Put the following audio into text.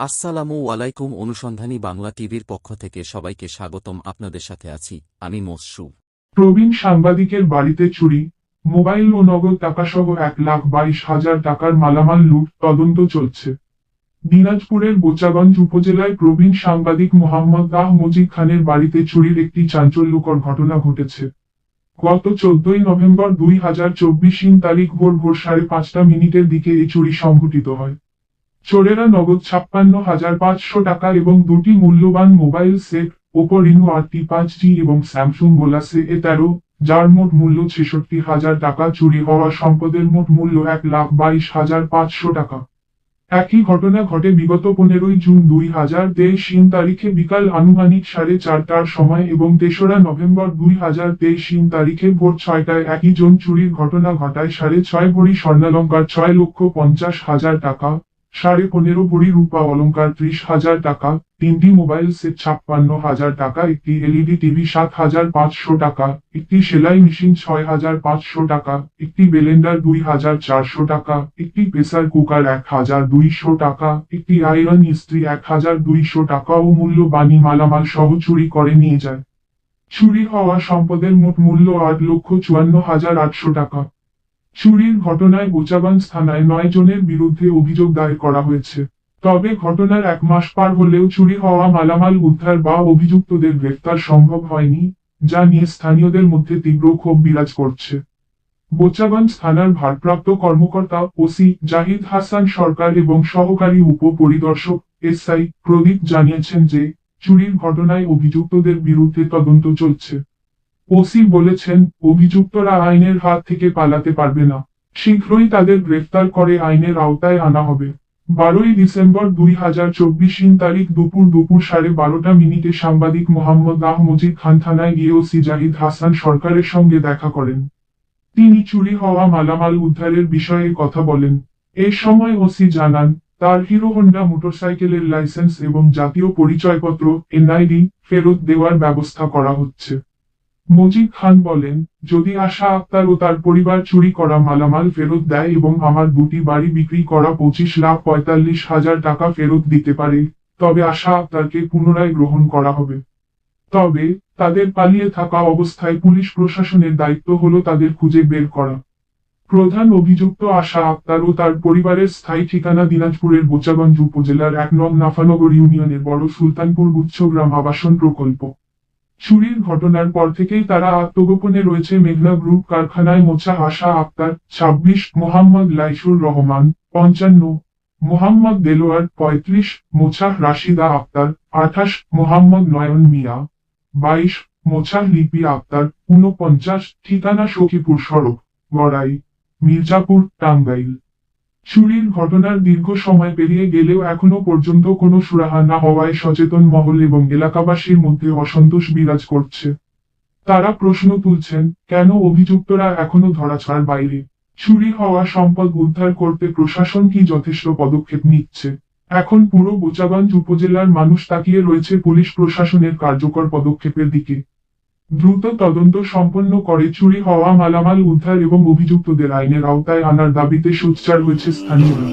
আসসালামু আলাইকুম। অনুসন্ধানী বাংলা টিভির পক্ষ থেকে সবাইকে স্বাগতম। আপনাদের সাথে আছি আমি মসরু। প্রবীণ সাংবাদিকের বাড়িতে চুরি, মোবাইল ও নগদ টাকাসহ 1,22,000 টাকার মালামাল লুট, তদন্ত চলছে। দিনাজপুরের বোচাগঞ্জ উপজেলায় প্রবীণ সাংবাদিক মোহাম্মদ মজিদ খানের বাড়িতে চুরির একটি চাঞ্চল্যকর ঘটনা ঘটেছে। গত 14 নভেম্বর 2024 তারিখ ভোর 5:30 দিকে এই চুরি সংঘটিত হয়। চোরেরা নগদ 56,500 টাকা এবং দুটি মূল্যবান mobile set, Oppo rhino RT5G এবং স্যামসুং গ্যালাক্সি A13, যার মোট মূল্য 66,000 টাকা। চুরি হওয়া সম্পদের মোট মূল্য 1,22,500 টাকা। একই ঘটনা ঘটে বিগত 15 জুন 2023 তারিখে বিকাল আনুমানিক 4:30টার সময় এবং 3রা নভেম্বর 2023 তারিখে ভোর 6টায় একই জন চুরির ঘটনা ঘটায়। 6.5 ভরি স্বর্ণালঙ্কার 6,50,000 টাকা, 15.5 ভরি রূপা অলঙ্কার 30,000 টাকা, 3টি মোবাইল সেট 56,000 টাকা, একটি এলইডি টিভি 7,500 টাকা, একটি সেলাই মেশিন 6,500 টাকা, একটি ব্লেন্ডার 2,400 টাকা, একটি প্রেসার কুকার 1,200 টাকা, একটি আয়রন ইস্ত্রি 1,200 টাকা ও মূল্যবান মালামাল সহ চুরি করে নিয়ে যায়। চুরি হওয়া সম্পদের মোট মূল্য 8,54,800 টাকা। চুরির ঘটনায় বোচাগঞ্জ থানায় 9 জনের বিরুদ্ধে অভিযোগ দায়ের করা হয়েছে। তবে ঘটনার 1 মাস পার হলেও চুরি হওয়া মালামাল উদ্ধার বা অভিযুক্তদের গ্রেফতার সম্ভব হয়নি, যা নিয়ে স্থানীয়দের মধ্যে তীব্র ক্ষোভ বিরাজ করছে। বোচাগঞ্জ থানার ভারপ্রাপ্ত কর্মকর্তা ওসি জাহিদ হাসান সরকার এবং সহকারী উপপরিদর্শক SI প্রদীপ জানিয়েছেন যে চুরির ঘটনায় অভিযুক্তদের বিরুদ্ধে তদন্ত চলছে। ওসি বলেছেন, অভিযুক্তরা আইনের হাত থেকে পালাতে পারবে না। শীঘ্রই তাদের গ্রেফতার করে আইনের আওতায় আনা হবে। 12 ডিসেম্বর 2024 তারিখ দুপুর 12:30 সাংবাদিক মোহাম্মদ মজিদ খান থানায় গিয়ে ওসি জাহিদ হাসান সরকারের সঙ্গে দেখা করেন। তিনি চুরি হওয়া মালামাল উদ্ধারের বিষয়ে কথা বলেন। এ সময় ওসি জানান, তার হিরো হোন্ডা মোটরসাইকেলের লাইসেন্স এবং জাতীয় পরিচয়পত্র NID ফেরত দেওয়ার ব্যবস্থা করা হচ্ছে। মজিদ খান বলেন, যদি আশা আক্তার ও তার পরিবার চুরি করা মালামাল ফেরত দেয় এবং আমার দুটি বাড়ি বিক্রি করা 25,45,000 টাকা ফেরত দিতে পারে, তবে আশা আক্তারকে পুনরায় গ্রহণ করা হবে। তবে তাদের পালিয়ে থাকা অবস্থায় পুলিশ প্রশাসনের দায়িত্ব হলো তাদের খুঁজে বের করা। প্রধান অভিযুক্ত আশা আক্তার ও তার পরিবারের স্থায়ী ঠিকানা দিনাজপুরের বোচাগঞ্জ উপজেলার 1 নং নাফানগর ইউনিয়নের বড় সুলতানপুর গুচ্ছগ্রাম আবাসন প্রকল্প। চুরির ঘটনার পর থেকেই তারা আত্মগোপনে রয়েছে মেঘনা গ্রুপ কারখানায়। মোছা আশা আক্তার 26, মোহাম্মদ লাইসুর রহমান 55, মোহাম্মদ দেলোয়ার 35, মোছা রাশিদা আক্তার 28, মোহাম্মদ নয়ন মিয়া 22, মোছা লিপি আক্তার 49, ঠিকানা সখীপুর সড়ক, গড়াই, মির্জাপুর, টাঙ্গাইল। চুরির ঘটনার দীর্ঘ সময় পেরিয়ে গেলেও এখনো পর্যন্ত কোনো সুরাহা না হওয়ায় সচেতন মহল এবং এলাকাবাসীর মধ্যে অসন্তোষ বিরাজ করছে। তারা প্রশ্ন তুলছেন, কেন অভিযুক্তরা এখনো ধরাছোঁয়ার বাইরে? চুরি হওয়া সম্পদ উদ্ধার করতে প্রশাসন কি যথেষ্ট পদক্ষেপ নিচ্ছে? এখন পুরো বোচাগঞ্জ উপজেলার মানুষ তাকিয়ে রয়েছে পুলিশ প্রশাসনের কার্যকর পদক্ষেপের দিকে। দ্রুত তদন্ত সম্পন্ন করে চুরি হওয়া মালামাল উদ্ধার এবং অভিযুক্তদের আইনের আওতায় আনার দাবিতে সোচ্চার হয়েছে স্থানীয়রা।